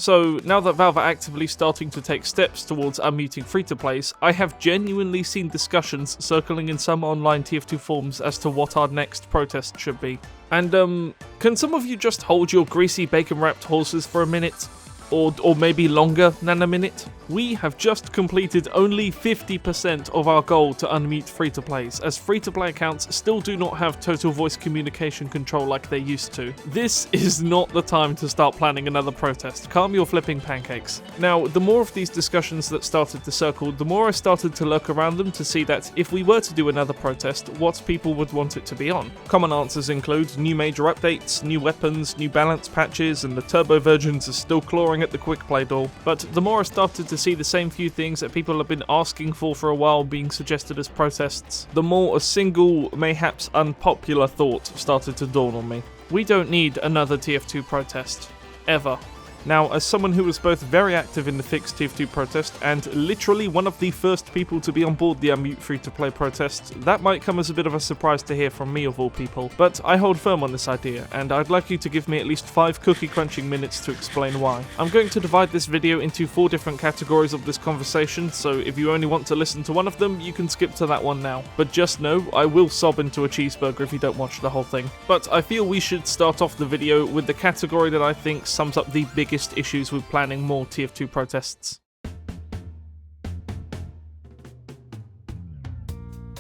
So, now that Valve are actively starting to take steps towards unmuting free-to-plays, I have genuinely seen discussions circling in some online TF2 forums as to what our next protest should be. And, can some of you just hold your greasy bacon-wrapped horses for a minute? Or maybe longer than a minute? We have just completed only 50% of our goal to unmute free-to-plays, as free-to-play accounts still do not have total voice communication control like they used to. This is not the time to start planning another protest. Calm your flipping pancakes. Now, the more of these discussions that started to circle, the more I started to lurk around them to see that if we were to do another protest, what people would want it to be on. Common answers include new major updates, new weapons, new balance patches, and the turbo versions are still clawing at the Quickplay door. But the more I started to see the same few things that people have been asking for a while being suggested as protests, the more a single, mayhaps unpopular thought started to dawn on me. We don't need another TF2 protest. Ever. Now, as someone who was both very active in the Fix TF2 protest and literally one of the first people to be on board the Unmute Free-to-Play protest, that might come as a bit of a surprise to hear from me of all people, but I hold firm on this idea, and I'd like you to give me at least 5 cookie-crunching minutes to explain why. I'm going to divide this video into 4 different categories of this conversation, so if you only want to listen to one of them, you can skip to that one now. But just know, I will sob into a cheeseburger if you don't watch the whole thing. But I feel we should start off the video with the category that I think sums up the biggest issues with planning more TF2 protests.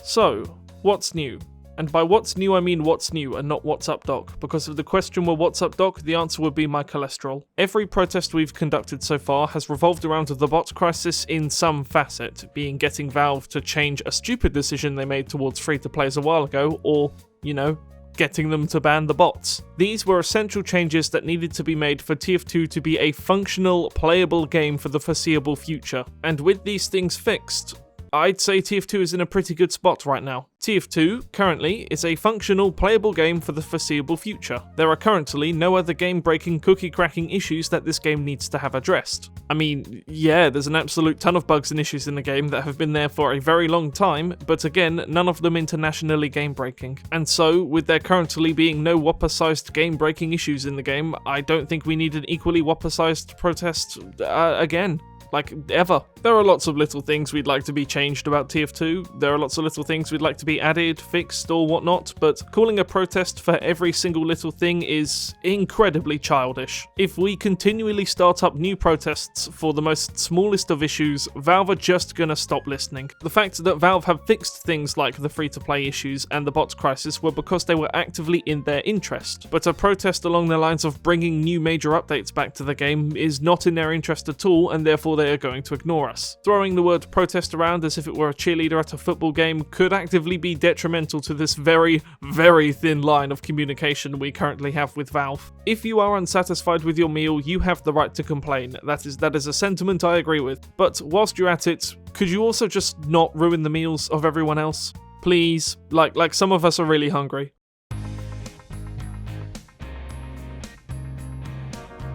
So, what's new? And by what's new I mean what's new and not what's up doc, because if the question were what's up doc, the answer would be my cholesterol. Every protest we've conducted so far has revolved around the bot crisis in some facet, being getting Valve to change a stupid decision they made towards free-to-plays a while ago, or, you know, getting them to ban the bots. These were essential changes that needed to be made for TF2 to be a functional, playable game for the foreseeable future. And with these things fixed, I'd say TF2 is in a pretty good spot right now. TF2, currently, is a functional, playable game for the foreseeable future. There are currently no other game-breaking, cookie-cracking issues that this game needs to have addressed. I mean, yeah, there's an absolute ton of bugs and issues in the game that have been there for a very long time, but again, none of them internationally game-breaking. And so, with there currently being no Whopper-sized game-breaking issues in the game, I don't think we need an equally Whopper-sized protest again. Like, ever. There are lots of little things we'd like to be changed about TF2, there are lots of little things we'd like to be added, fixed, or whatnot, but calling a protest for every single little thing is incredibly childish. If we continually start up new protests for the most smallest of issues, Valve are just gonna stop listening. The fact that Valve have fixed things like the free-to-play issues and the bots crisis were because they were actively in their interest, but a protest along the lines of bringing new major updates back to the game is not in their interest at all, and therefore they are going to ignore us. Throwing the word protest around as if it were a cheerleader at a football game could actively be detrimental to this very, very thin line of communication we currently have with Valve. If you are unsatisfied with your meal, you have the right to complain. That is a sentiment I agree with. But whilst you're at it, could you also just not ruin the meals of everyone else? Please, like some of us are really hungry.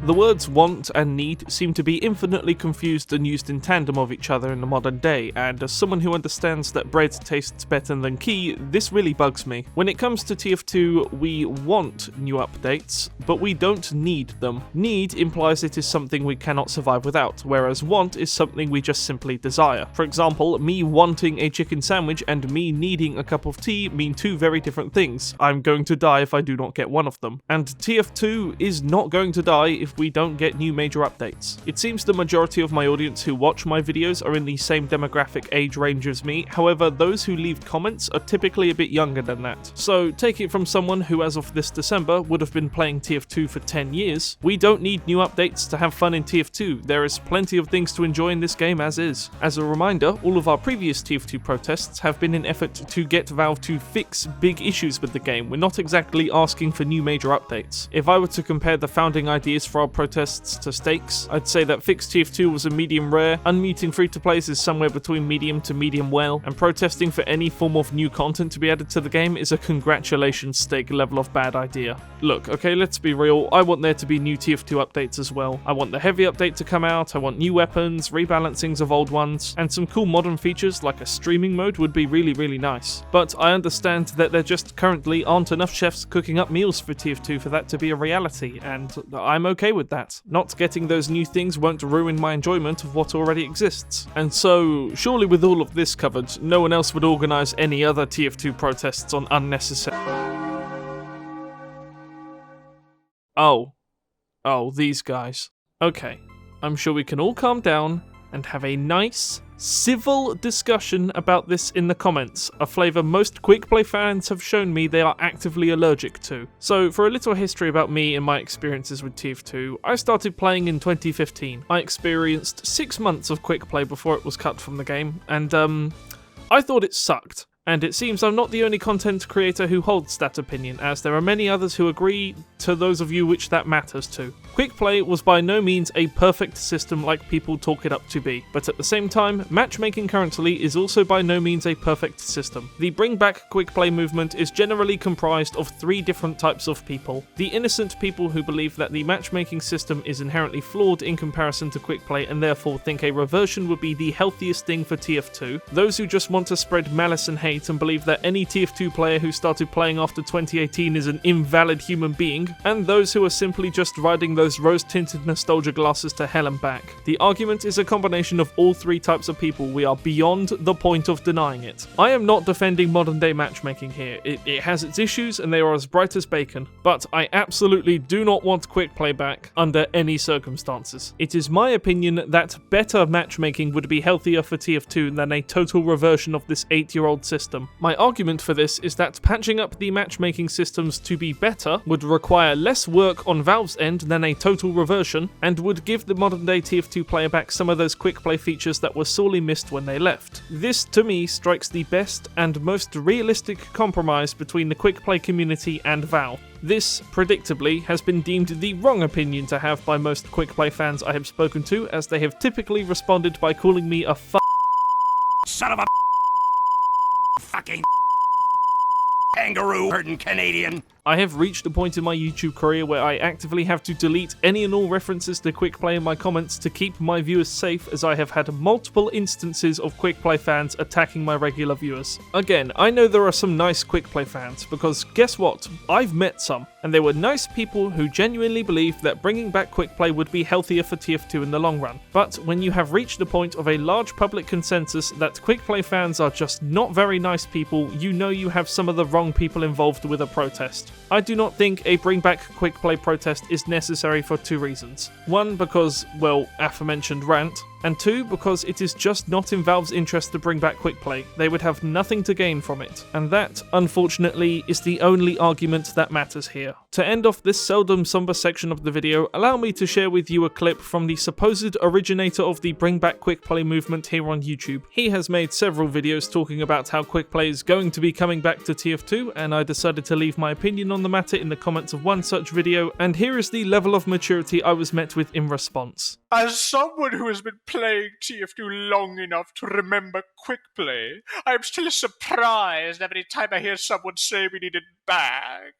The words want and need seem to be infinitely confused and used in tandem of each other in the modern day, and as someone who understands that bread tastes better than key, this really bugs me. When it comes to TF2, we want new updates, but we don't need them. Need implies it is something we cannot survive without, whereas want is something we just simply desire. For example, me wanting a chicken sandwich and me needing a cup of tea mean two very different things. I'm going to die if I do not get one of them. And TF2 is not going to die if we don't get new major updates. It seems the majority of my audience who watch my videos are in the same demographic age range as me, however those who leave comments are typically a bit younger than that. So take it from someone who as of this December would have been playing TF2 for 10 years, we don't need new updates to have fun in TF2, there is plenty of things to enjoy in this game as is. As a reminder, all of our previous TF2 protests have been an effort to get Valve to fix big issues with the game, we're not exactly asking for new major updates. If I were to compare the founding ideas for our protests to stakes, I'd say that Fix TF2 was a medium rare, unmuting free-to-plays is somewhere between medium to medium well, and protesting for any form of new content to be added to the game is a congratulations stake level of bad idea. Look, okay, let's be real, I want there to be new TF2 updates as well. I want the heavy update to come out, I want new weapons, rebalancings of old ones, and some cool modern features like a streaming mode would be really nice. But I understand that there just currently aren't enough chefs cooking up meals for TF2 for that to be a reality, and I'm okay with that. Not getting those new things won't ruin my enjoyment of what already exists. And so, surely with all of this covered, no one else would organise any other TF2 protests on unnecessary... Oh, these guys. Okay, I'm sure we can all calm down and have a nice, civil discussion about this in the comments, a flavour most Quickplay fans have shown me they are actively allergic to. So, for a little history about me and my experiences with TF2, I started playing in 2015. I experienced 6 months of Quickplay before it was cut from the game, and I thought it sucked. And it seems I'm not the only content creator who holds that opinion, as there are many others who agree to those of you which that matters to. Quickplay was by no means a perfect system like people talk it up to be, but at the same time, matchmaking currently is also by no means a perfect system. The Bring Back Quickplay movement is generally comprised of 3 different types of people. The innocent people who believe that the matchmaking system is inherently flawed in comparison to Quickplay and therefore think a reversion would be the healthiest thing for TF2. Those who just want to spread malice and hate and believe that any TF2 player who started playing after 2018 is an invalid human being, and those who are simply just riding those rose-tinted nostalgia glasses to hell and back. The argument is a combination of all 3 types of people. We are beyond the point of denying it. I am not defending modern-day matchmaking here. It has its issues and they are as bright as bacon, but I absolutely do not want Quickplay back under any circumstances. It is my opinion that better matchmaking would be healthier for TF2 than a total reversion of this 8-year-old system. My argument for this is that patching up the matchmaking systems to be better would require less work on Valve's end than a total reversion, and would give the modern day TF2 player back some of those Quickplay features that were sorely missed when they left. This, to me, strikes the best and most realistic compromise between the Quickplay community and Valve. This, predictably, has been deemed the wrong opinion to have by most Quickplay fans I have spoken to, as they have typically responded by calling me a son of a fucking kangaroo herding Canadian. I have reached a point in my YouTube career where I actively have to delete any and all references to Quickplay in my comments to keep my viewers safe, as I have had multiple instances of Quickplay fans attacking my regular viewers. Again, I know there are some nice Quickplay fans, because guess what? I've met some, and they were nice people who genuinely believe that bringing back Quickplay would be healthier for TF2 in the long run. But when you have reached the point of a large public consensus that Quickplay fans are just not very nice people, you know you have some of the wrong people involved with a protest. I do not think a Bring Back Quickplay protest is necessary for 2 reasons. 1, because, well, aforementioned rant, and 2, because it is just not in Valve's interest to bring back Quickplay. They would have nothing to gain from it, and that, unfortunately, is the only argument that matters here. To end off this seldom somber section of the video, allow me to share with you a clip from the supposed originator of the Bring Back Quickplay movement here on YouTube. He has made several videos talking about how Quickplay is going to be coming back to TF2, and I decided to leave my opinion on the matter in the comments of one such video, and here is the level of maturity I was met with in response. As someone who has been playing TF2 long enough to remember Quickplay, I am still surprised every time I hear someone say we need it back.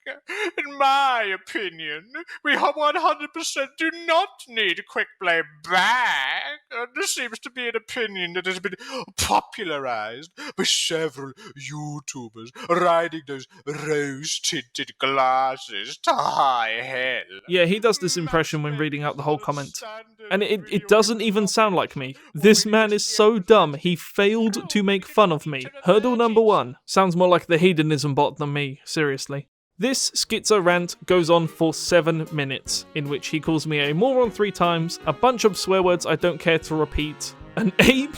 In my opinion, we 100% do not need Quickplay back. This seems to be an opinion that has been popularized by several YouTubers riding those rose-tinted glasses to high hell. Yeah, he does this impression when reading out the whole comment. And it doesn't even sound like me. This man is so dumb, he failed to make fun of me. Hurdle number 1. Sounds more like the hedonism bot than me, seriously. This schizo rant goes on for 7 minutes, in which he calls me a moron 3 times, a bunch of swear words I don't care to repeat, an ape,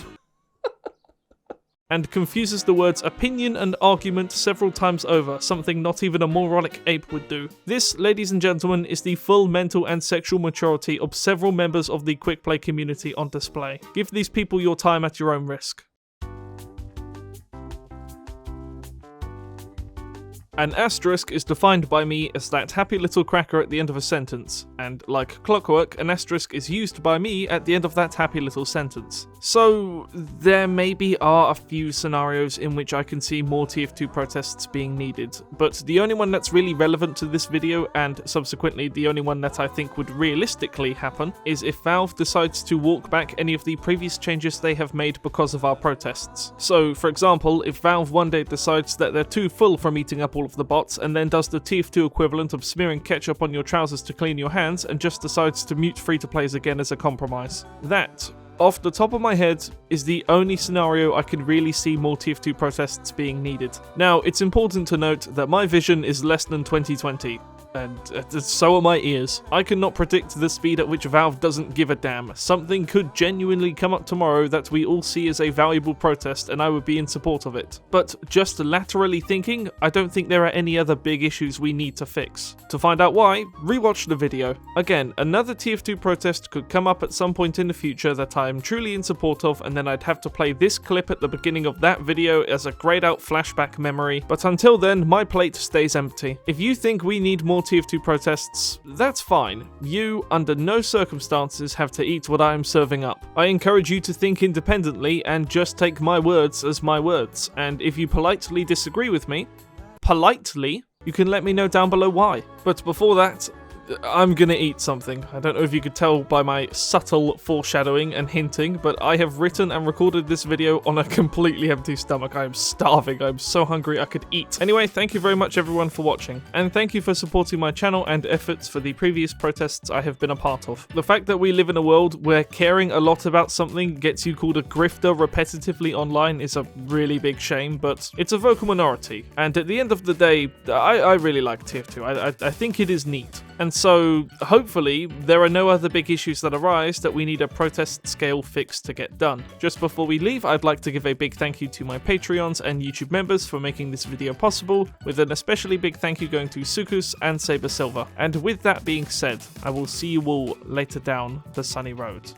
and confuses the words opinion and argument several times over, something not even a moronic ape would do. This, ladies and gentlemen, is the full mental and sexual maturity of several members of the Quickplay community on display. Give these people your time at your own risk. An asterisk is defined by me as that happy little cracker at the end of a sentence, and like clockwork, an asterisk is used by me at the end of that happy little sentence. So, there maybe are a few scenarios in which I can see more TF2 protests being needed, but the only one that's really relevant to this video, and subsequently the only one that I think would realistically happen, is if Valve decides to walk back any of the previous changes they have made because of our protests. So, for example, if Valve one day decides that they're too full from eating up all all of the bots and then does the TF2 equivalent of smearing ketchup on your trousers to clean your hands and just decides to mute free-to-plays again as a compromise. That, off the top of my head, is the only scenario I can really see more TF2 protests being needed. Now, it's important to note that my vision is less than 2020. And so are my ears. I cannot predict the speed at which Valve doesn't give a damn. Something could genuinely come up tomorrow that we all see as a valuable protest, and I would be in support of it. But just laterally thinking, I don't think there are any other big issues we need to fix. To find out why, rewatch the video. Again, another TF2 protest could come up at some point in the future that I am truly in support of, and then I'd have to play this clip at the beginning of that video as a grayed out flashback memory. But until then, my plate stays empty. If you think we need more TF2 protests, that's fine. You, under no circumstances, have to eat what I am serving up. I encourage you to think independently and just take my words as my words, and if you politely disagree with me, you can let me know down below why. But before that, I'm gonna eat something. I don't know if you could tell by my subtle foreshadowing and hinting, but I have written and recorded this video on a completely empty stomach. I am starving. I'm so hungry I could eat. Anyway, thank you very much everyone for watching, and thank you for supporting my channel and efforts for the previous protests I have been a part of. The fact that we live in a world where caring a lot about something gets you called a grifter repetitively online is a really big shame, but it's a vocal minority, and at the end of the day, I really like TF2. I think it is neat. And so, hopefully, there are no other big issues that arise that we need a protest scale fix to get done. Just before we leave, I'd like to give a big thank you to my Patreons and YouTube members for making this video possible, with an especially big thank you going to Sukus and Saber Silver. And with that being said, I will see you all later down the sunny road.